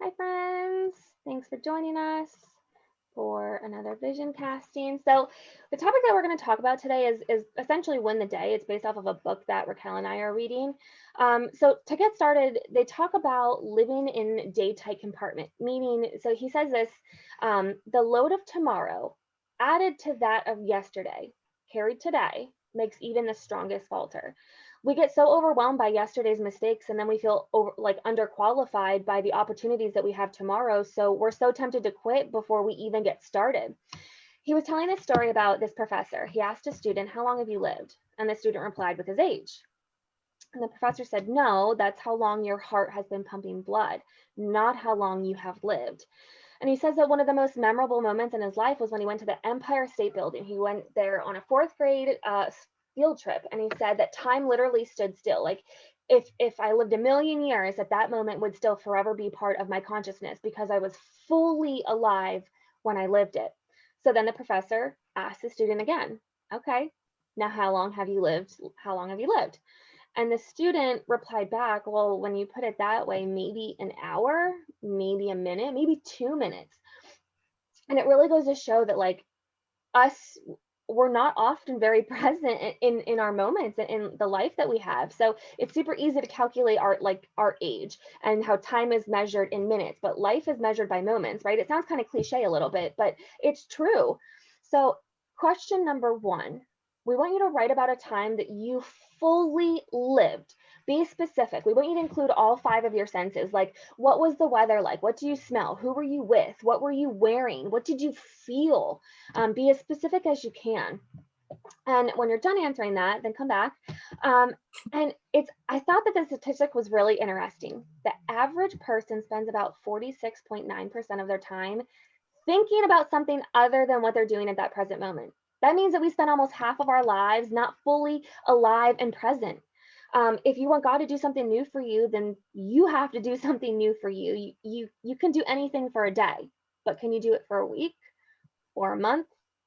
Hi, friends. Thanks for joining us for another vision casting. So, the topic that we're going to talk about today is essentially Win the Day. It's based off of a book that Raquel and I are reading. So, to get started, they talk about living in day tight compartment, meaning, so he says this the load of tomorrow added to that of yesterday, carried today, makes even the strongest falter. We get so overwhelmed by yesterday's mistakes, and then we feel underqualified by the opportunities that we have tomorrow, so we're so tempted to quit before we even get started. He was telling a story about this professor. He asked a student, how long have you lived? And the student replied with his age. And the professor said, no, that's how long your heart has been pumping blood, not how long you have lived. And he says that one of the most memorable moments in his life was when he went to the Empire State Building. He went there on a fourth grade field trip, and he said that time literally stood still. Like if I lived a million years, at that moment would still forever be part of my consciousness because I was fully alive when I lived it. So then the professor asked the student again, okay, now how long have you lived? How long have you lived? And the student replied back, well, when you put it that way, maybe an hour, maybe a minute, maybe 2 minutes. And it really goes to show that like us, we're not often very present in our moments in the life that we have. So it's super easy to calculate our age and how time is measured in minutes, but life is measured by moments, right? It sounds kind of cliche a little bit, but it's true. So question number one, we want you to write about a time that you fully lived. Be specific. We want you to include all five of your senses. Like, what was the weather like? What do you smell? Who were you with? What were you wearing? What did you feel? Be as specific as you can. And when you're done answering that, then come back. And I thought that the statistic was really interesting. The average person spends about 46.9% of their time thinking about something other than what they're doing at that present moment. That means that we spend almost half of our lives not fully alive and present. If you want God to do something new for you, then you have to do something new for you. You can do anything for a day, but can you do it for a week or a month?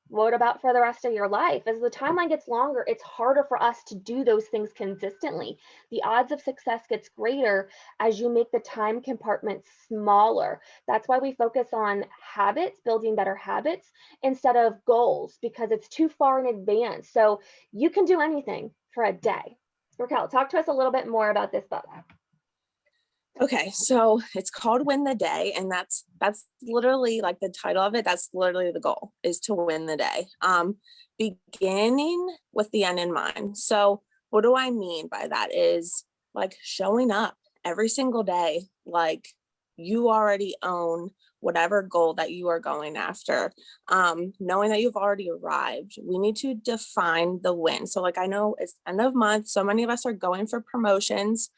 What about for the rest of your life? As the timeline gets longer, it's harder for us to do those things consistently. The odds of success gets greater as you make the time compartment smaller. That's why we focus on habits, building better habits instead of goals, because it's too far in advance. So you can do anything for a day. Raquel, talk to us a little bit more about this book. Okay, so it's called Win the Day, and that's literally like the title of it. That's literally the goal, is to win the day. Beginning with the end in mind. So what do I mean by that is like showing up every single day, like you already own whatever goal that you are going after, knowing that you've already arrived. We need to define the win. So like, I know it's end of month, so many of us are going for promotions,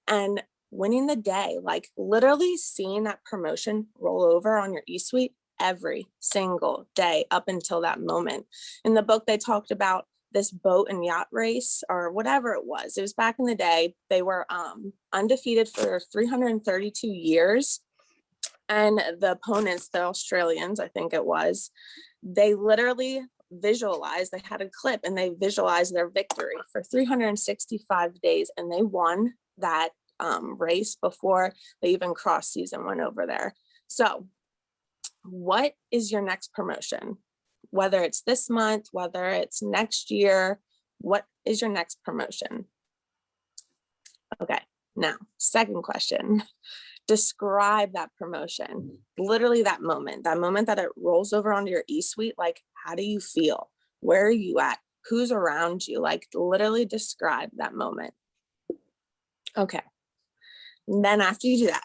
and winning the day, like literally seeing that promotion roll over on your e-suite every single day up until that moment. In the book, they talked about this boat and yacht race or whatever it was. It was back in the day. They were undefeated for 332 years. And the opponents, the Australians, I think it was, they literally visualized, they had a clip and they visualized their victory for 365 days, and they won that race before they even crossed season one over there. So what is your next promotion? Whether it's this month, whether it's next year, what is your next promotion? Okay, now, second question. Describe that promotion, literally that moment that it rolls over onto your e-suite. Like, how do you feel? Where are you at? Who's around you? Like, literally describe that moment. Okay. And then after you do that,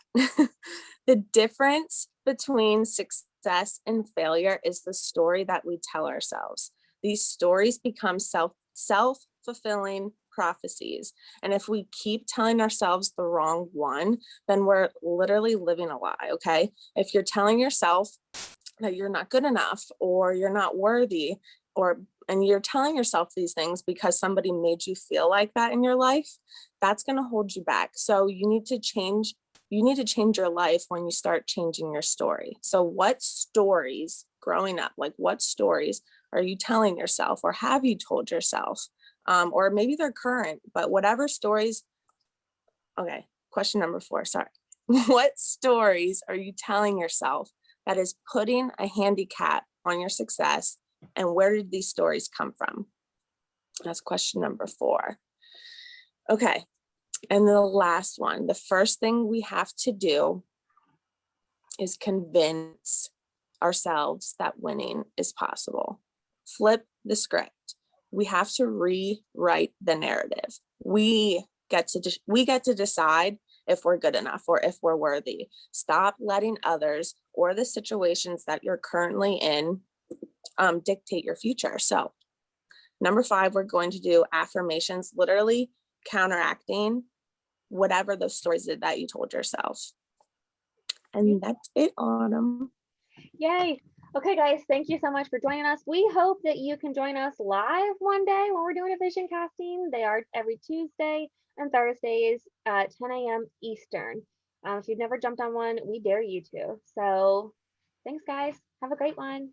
the difference between success and failure is the story that we tell ourselves. These stories become self-fulfilling prophecies. And if we keep telling ourselves the wrong one, then we're literally living a lie, okay? If you're telling yourself that you're not good enough or you're not worthy, and you're telling yourself these things because somebody made you feel like that in your life, that's going to hold you back. So you need to change your life when you start changing your story. So what stories growing up, like what stories are you telling yourself, or have you told yourself? Or maybe they're current, but whatever stories. Okay, question number 4, sorry. What stories are you telling yourself that is putting a handicap on your success? And where did these stories come from? That's question number 4. Okay. And the last one, the first thing we have to do is convince ourselves that winning is possible. Flip the script. We have to rewrite the narrative. We get to decide if we're good enough or if we're worthy. Stop letting others or the situations that you're currently in dictate your future. So number 5, we're going to do affirmations, literally counteracting whatever those stories did that you told yourself. And that's it, Autumn. Yay. Okay, guys, thank you so much for joining us. We hope that you can join us live one day when we're doing a vision casting. They are every Tuesday and Thursdays at 10 a.m. Eastern. If you've never jumped on one, we dare you to. So thanks, guys. Have a great one.